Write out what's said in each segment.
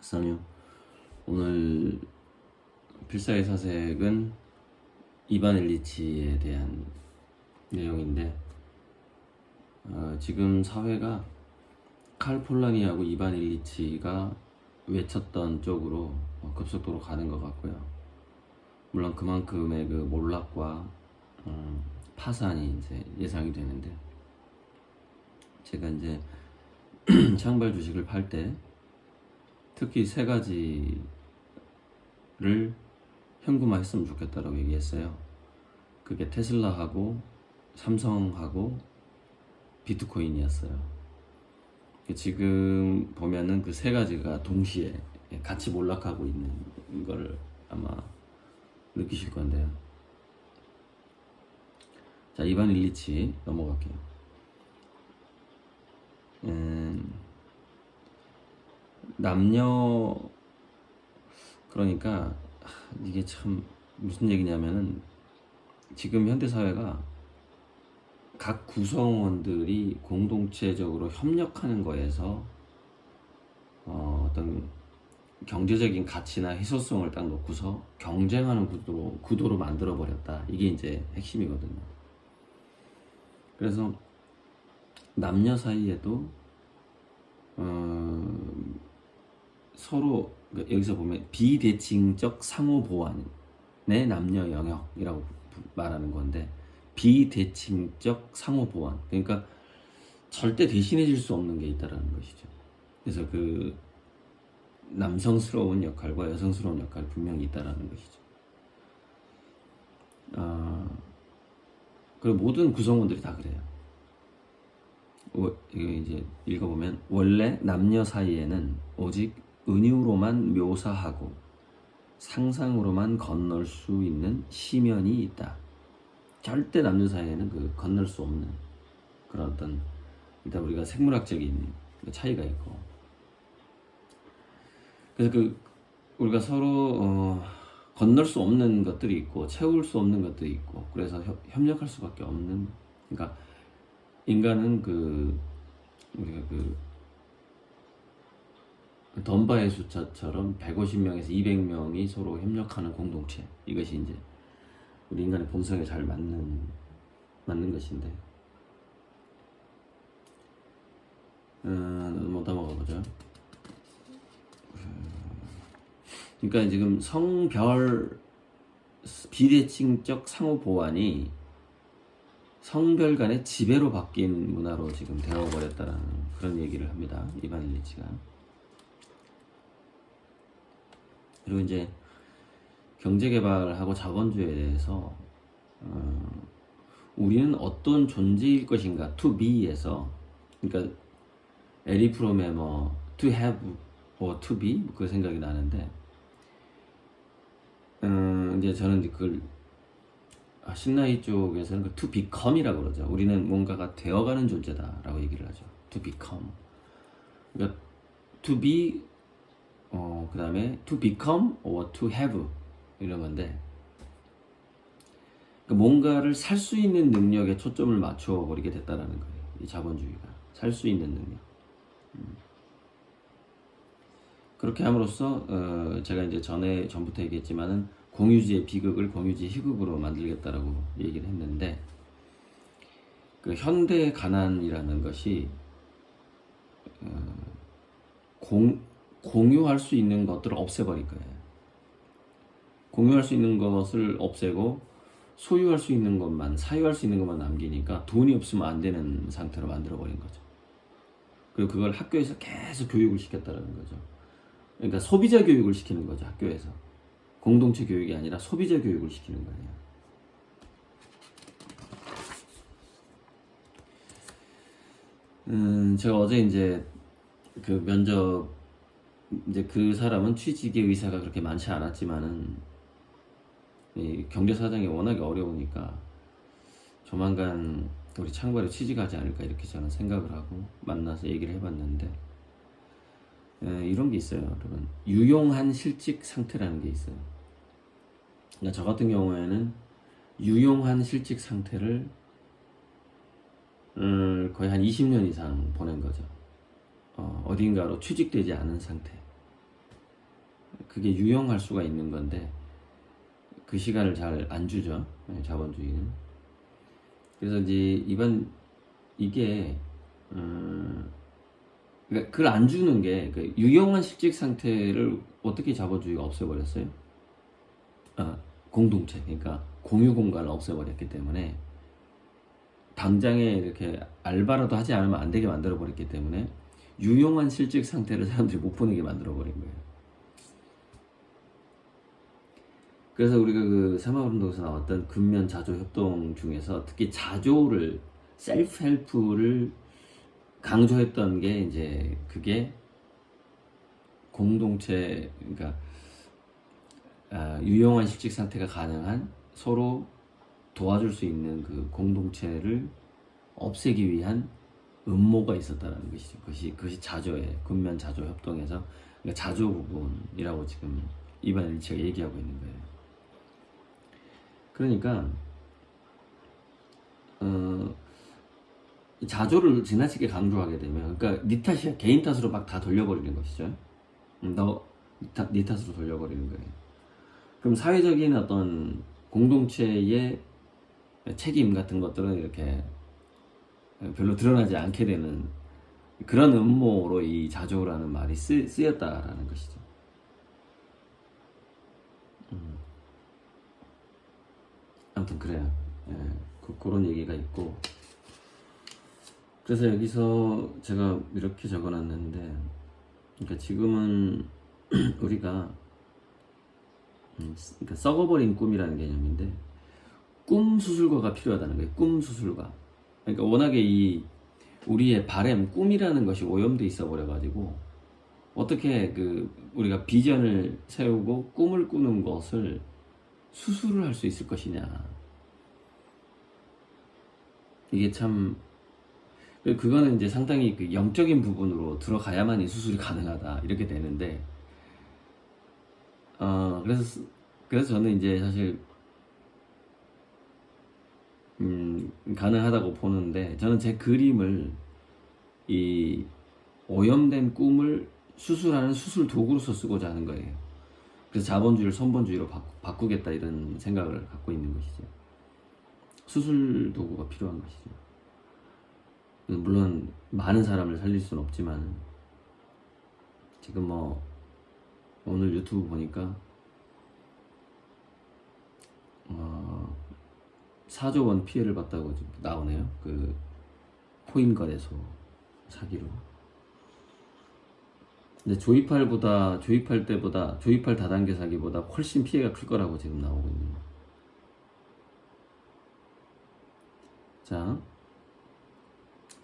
박상유. 오늘 필사의 사색은 이반 일리치에 대한 내용인데, 지금 사회가 칼 폴라니하고 이반 일리치가 외쳤던 쪽으로 급속도로 가는 것 같고요. 물론 그만큼의 그 몰락과 파산이 이제 예상이 되는데, 제가 이제 창발 주식을 팔 때 특히 세 가지를 현금화했으면 좋겠다라고 얘기했어요. 그게 테슬라하고 삼성하고 비트코인이었어요. 지금 보면은 그 세 가지가 동시에 같이 몰락하고 있는 걸 아마 느끼실 건데요. 자, 이반 일리치 넘어갈게요. 남녀, 그러니까 이게 참 무슨 얘기냐면은, 지금 현대 사회가 각 구성원들이 공동체적으로 협력하는 거에서 어떤 경제적인 가치나 희소성을 딱 놓고서 경쟁하는 구도로 만들어 버렸다. 이게 이제 핵심이거든요. 그래서 남녀 사이에도 서로, 여기서 보면 비대칭적 상호 보완의 남녀 영역이라고 말하는 건데, 비대칭적 상호 보완, 그러니까 절대 대신해질 수 없는 게 있다라는 것이죠. 그래서 그 남성스러운 역할과 여성스러운 역할이 분명히 있다라는 것이죠. 그리고 모든 구성원들이 다 그래요. 이거 이제 읽어보면, 원래 남녀 사이에는 오직 은유로만 묘사하고 상상으로만 건널 수 있는 시면이 있다. 절대 남녀 사이에는 그 건널 수 없는 그런 어떤, 일단 우리가 생물학적인 차이가 있고, 그래서 그 우리가 서로 건널 수 없는 것들이 있고 채울 수 없는 것들이 있고, 그래서 협력할 수밖에 없는, 그러니까 인간은 우리가 덤바의 숫자처럼 150명에서 200명이 서로 협력하는 공동체, 이것이 이제 우리 인간의 본성에 잘 맞는 것인데, 뭐 넘어가 보죠. 그러니까 지금 성별 비대칭적 상호 보완이 성별 간의 지배로 바뀐 문화로 지금 되어버렸다라는 그런 얘기를 합니다. 이반 일리치가. 그리고 이제 경제개발하고 자본주의에 대해서 우리는 어떤 존재일 것인가, to be에서, 그러니까 에리 프롬의 뭐 to have or to be, 그 생각이 나는데, 이제 저는 그걸 신라이 쪽에서는 그 to become이라고 그러죠. 우리는 뭔가가 되어가는 존재다라고 얘기를 하죠. to become. 그러니까 to be, 그 다음에 to become or to have, 이런 건데, 그러니까 뭔가를 살 수 있는 능력에 초점을 맞춰 버리게 됐다라는 거예요. 이 자본주의가 살 수 있는 능력. 그렇게 함으로써 제가 이제 전부터 얘기했지만은, 공유지의 비극을 공유지의 희극으로 만들겠다라고 얘기를 했는데, 그 현대 가난이라는 것이 공유할 수 있는 것들을 없애버릴 거예요. 공유할 수 있는 것을 없애고 소유할 수 있는 것만, 사유할 수 있는 것만 남기니까 돈이 없으면 안 되는 상태로 만들어버린 거죠. 그리고 그걸 학교에서 계속 교육을 시켰다는 거죠. 그러니까 소비자 교육을 시키는 거죠. 학교에서 공동체 교육이 아니라 소비자 교육을 시키는 거예요. 제가 어제 이제 그 면접, 이제 그 사람은 취직의 의사가 그렇게 많지 않았지만은, 이 경제 사정이 워낙에 어려우니까 조만간 우리 창발에 취직하지 않을까, 이렇게 저는 생각을 하고 만나서 얘기를 해봤는데, 이런 게 있어요, 여러분. 유용한 실직 상태라는 게 있어요. 그러니까 저 같은 경우에는 유용한 실직 상태를 거의 한 20년 이상 보낸 거죠. 어딘가로 취직되지 않은 상태. 그게 유용할 수가 있는 건데 그 시간을 잘 안 주죠. 자본주의는. 그래서 이제 이게 그러니까 그걸 안 주는 게 그 유용한 실직 상태를 어떻게 자본주의가 없애버렸어요? 공동체, 그러니까 공유 공간을 없애버렸기 때문에 당장에 이렇게 알바라도 하지 않으면 안 되게 만들어 버렸기 때문에 유용한 실직 상태를 사람들이 못 보내게 만들어 버린 거예요. 그래서 우리가 그 새마을운동에서 나왔던 근면 자조 협동 중에서 특히 자조를, 셀프 헬프를 강조했던 게 이제 그게 공동체, 그러니까 유용한 실직 상태가 가능한 서로 도와줄 수 있는 그 공동체를 없애기 위한 음모가 있었다는 것이죠. 그것이 자조의 근면 자조 협동에서, 그러니까 자조 부분이라고 지금 이반 일치가 얘기하고 있는 거예요. 그러니까 자조를 지나치게 강조하게 되면, 그러니까 네 탓이야, 개인 탓으로 막 다 돌려버리는 것이죠. 네 탓으로 돌려버리는 거예요. 그럼 사회적인 어떤 공동체의 책임 같은 것들은 이렇게 별로 드러나지 않게 되는 그런 음모로 이 자조라는 말이 쓰였다라는 것이죠. 아무튼 그래요. 그런 얘기가 있고, 그래서 여기서 제가 이렇게 적어놨는데, 그러니까 지금은 우리가 그러니까 썩어버린 꿈이라는 개념인데, 꿈 수술과가 필요하다는 거예요. 꿈 수술과. 그러니까 워낙에 우리의 바램, 꿈이라는 것이 오염돼 있어 버려가지고 어떻게 우리가 비전을 세우고 꿈을 꾸는 것을 수술을 할 수 있을 것이냐. 이게 참, 그거는 이제 상당히 그 영적인 부분으로 들어가야만 이 수술이 가능하다, 이렇게 되는데, 그래서 저는 이제 사실 가능하다고 보는데, 저는 제 그림을 이 오염된 꿈을 수술하는 수술 도구로서 쓰고자 하는 거예요. 그래서 자본주의를 선본주의로 바꾸겠다, 이런 생각을 갖고 있는 것이죠. 수술 도구가 필요한 것이죠. 물론 많은 사람을 살릴 수는 없지만, 지금 뭐 오늘 유튜브 보니까 4조 원 피해를 봤다고 나오네요. 그 코인 거래소 사기로. 근데 조이팔 다단계 사기보다 훨씬 피해가 클 거라고 지금 나오고 있네요. 자,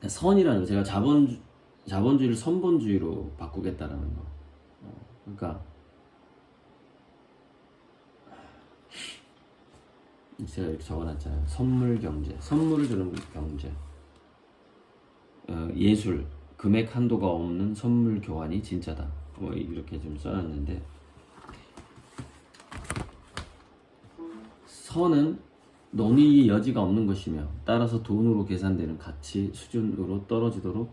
선이라는 거, 제가 자본주의를 선본주의로 바꾸겠다라는 거. 그러니까 제가 이렇게 적어놨잖아요. 선물 경제, 선물을 주는 경제, 예술, 금액 한도가 없는 선물 교환이 진짜다. 뭐 이렇게 좀 써놨는데, 선은 논의 여지가 없는 것이며 따라서 돈으로 계산되는 가치 수준으로 떨어지도록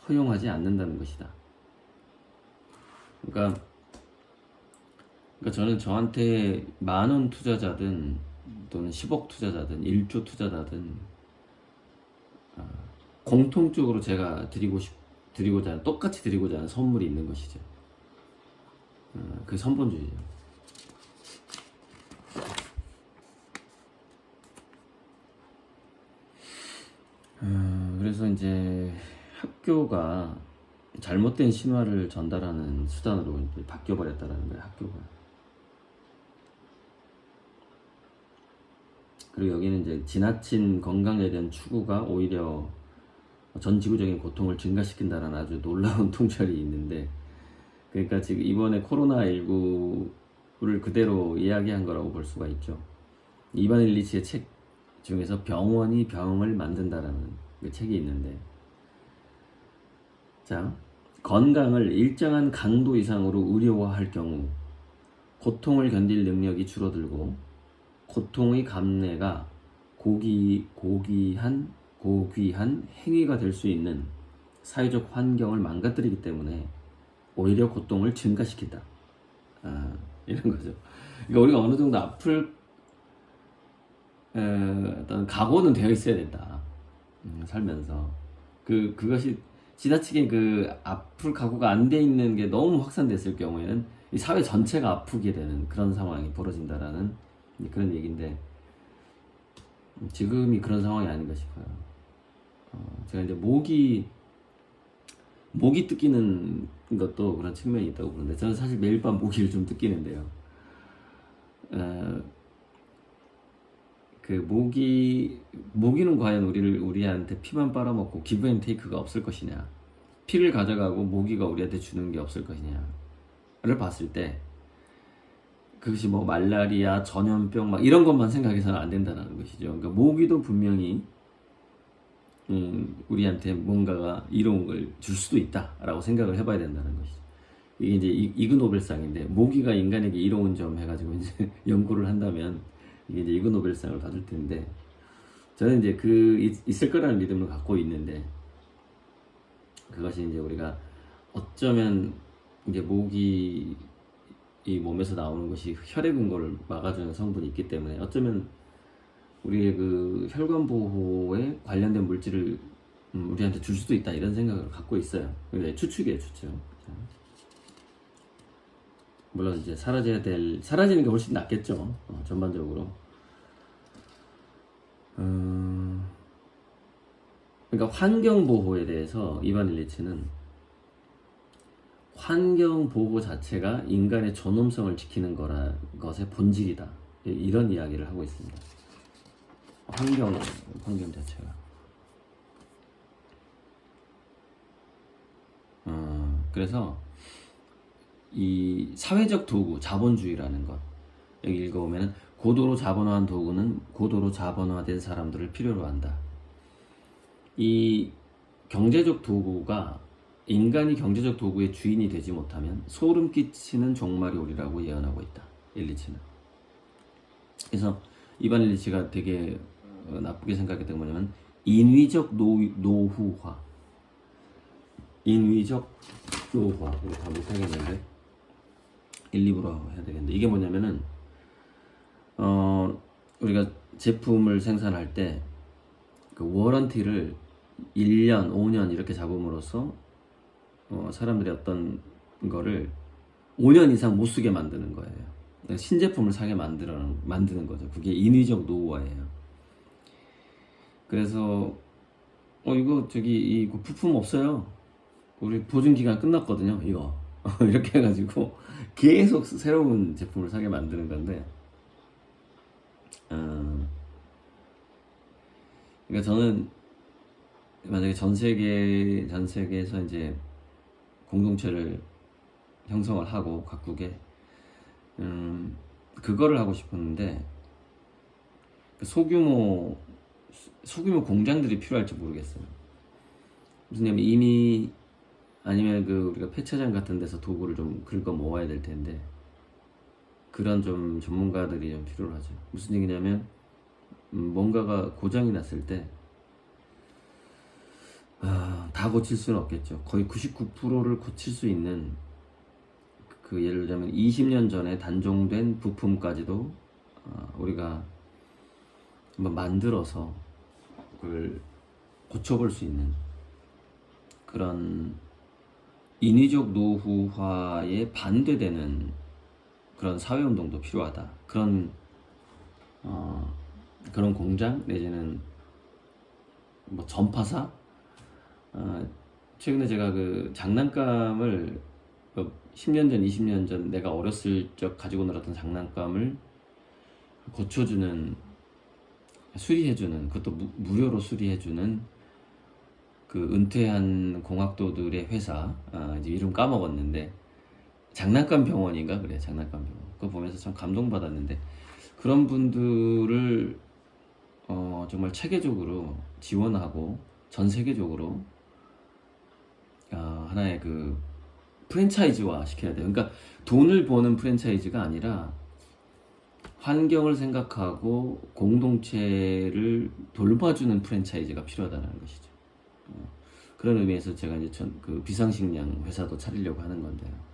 허용하지 않는다는 것이다. 그러니까 저는 저한테 10,000원 투자자든 또는 10억 투자자든 1조 투자자든 공통적으로 제가 드리고자 하는, 똑같이 드리고자 하는 선물이 있는 것이죠. 그게 선본주의죠. 그래서 이제 학교가 잘못된 신화를 전달하는 수단으로 이제 바뀌어버렸다는 거예요, 학교가. 그리고 여기는 이제 지나친 건강에 대한 추구가 오히려 전 지구적인 고통을 증가시킨다는 아주 놀라운 통찰이 있는데, 그러니까 지금 이번에 코로나19를 그대로 이야기한 거라고 볼 수가 있죠. 이반 일리치의 책 중에서 병원이 병을 만든다라는 그 책이 있는데, 자, 건강을 일정한 강도 이상으로 의료화할 경우 고통을 견딜 능력이 줄어들고 고통의 감내가 고귀한 행위가 될 수 있는 사회적 환경을 망가뜨리기 때문에 오히려 고통을 증가시킨다. 이런 거죠. 그러니까 우리가 어느 정도 아플 어떤 각오는 되어 있어야 된다. 살면서 그것이 지나치게 그 아플 각오가 안 돼 있는 게 너무 확산됐을 경우에는 이 사회 전체가 아프게 되는 그런 상황이 벌어진다라는 그런 얘기인데 지금이 그런 상황이 아닌가 싶어요. 제가 이제 목이 뜯기는 것도 그런 측면이 있다고 보는데 저는 사실 매일 밤 모기를 좀 뜯기는데요. 그 모기는 과연 우리한테 피만 빨아먹고 기브 앤 테이크가 없을 것이냐, 피를 가져가고 모기가 우리한테 주는 게 없을 것이냐를 봤을 때 그것이 뭐 말라리아, 전염병 막 이런 것만 생각해서는 안 된다는 것이죠. 그러니까 모기도 분명히 우리한테 뭔가가 이로운 걸 줄 수도 있다라고 생각을 해봐야 된다는 것이죠. 이게 이제 이그 노벨상인데 모기가 인간에게 이로운 점 해가지고 이제 연구를 한다면 이게 이제 이그 노벨상을 받을 텐데 저는 이제 있을 거라는 믿음을 갖고 있는데 그것이 이제 우리가 어쩌면 이제 모기 이 몸에서 나오는 것이 혈액 응고를 막아주는 성분이 있기 때문에 어쩌면 우리의 그 혈관 보호에 관련된 물질을 우리한테 줄 수도 있다 이런 생각을 갖고 있어요. 근데 추측이에요, 추측. 물론 이제 사라지는 게 훨씬 낫겠죠. 전반적으로. 그러니까 환경 보호에 대해서 이반 일리치는 환경 보호 자체가 인간의 존엄성을 지키는 것의 본질이다. 이런 이야기를 하고 있습니다. 환경 자체가. 그래서 이 사회적 도구, 자본주의라는 것. 여기 읽어보면 고도로 자본화한 도구는 고도로 자본화된 사람들을 필요로 한다. 이 경제적 도구가 인간이 경제적 도구의 주인이 되지 못하면 소름 끼치는 종말이 오리라고 예언하고 있다. 일리치는. 그래서 이반 일리치가 되게 나쁘게 생각했던 게 뭐냐면 인위적 노후화. 인위적 노후화. 이거 다 못하겠는데 1, 2부로 해야 되겠는데 이게 뭐냐면은 우리가 제품을 생산할 때 그 워런티를 1년, 5년 이렇게 잡음으로써 사람들이 어떤 거를 5년 이상 못 쓰게 만드는 거예요. 신제품을 사게 만드는 거죠. 그게 인위적 노후화예요. 그래서 이거 이거 부품 없어요. 우리 보증 기간 끝났거든요. 이거 이렇게 해가지고 계속 새로운 제품을 사게 만드는 건데, 그러니까 저는 만약에 전 세계에서 이제 공동체를 형성을 하고 각국에 그거를 하고 싶었는데 소규모 공장들이 필요할지 모르겠어요. 무슨 얘기냐면 이미 아니면 우리가 폐차장 같은 데서 도구를 좀 긁어 모아야 될 텐데 그런 좀 전문가들이 좀 필요하죠. 무슨 얘기냐면 뭔가가 고장이 났을 때 다 고칠 수는 없겠죠. 거의 99%를 고칠 수 있는 예를 들자면 20년 전에 단종된 부품까지도 우리가 한번 만들어서 그걸 고쳐볼 수 있는 그런 인위적 노후화에 반대되는 그런 사회운동도 필요하다. 그런 공장 내지는 뭐 전파사. 최근에 제가 장난감을 10년 전, 20년 전 내가 어렸을 적 가지고 놀았던 장난감을 고쳐주는, 수리해주는, 그것도 무료로 수리해주는 은퇴한 공학도들의 회사, 이제 이름 까먹었는데 장난감 병원인가 그래, 장난감 병원. 그거 보면서 참 감동받았는데 그런 분들을 정말 체계적으로 지원하고 전 세계적으로 하나의 프랜차이즈화 시켜야 돼요. 그러니까 돈을 버는 프랜차이즈가 아니라 환경을 생각하고 공동체를 돌봐주는 프랜차이즈가 필요하다는 것이죠. 그런 의미에서 제가 이제 비상식량 회사도 차리려고 하는 건데요.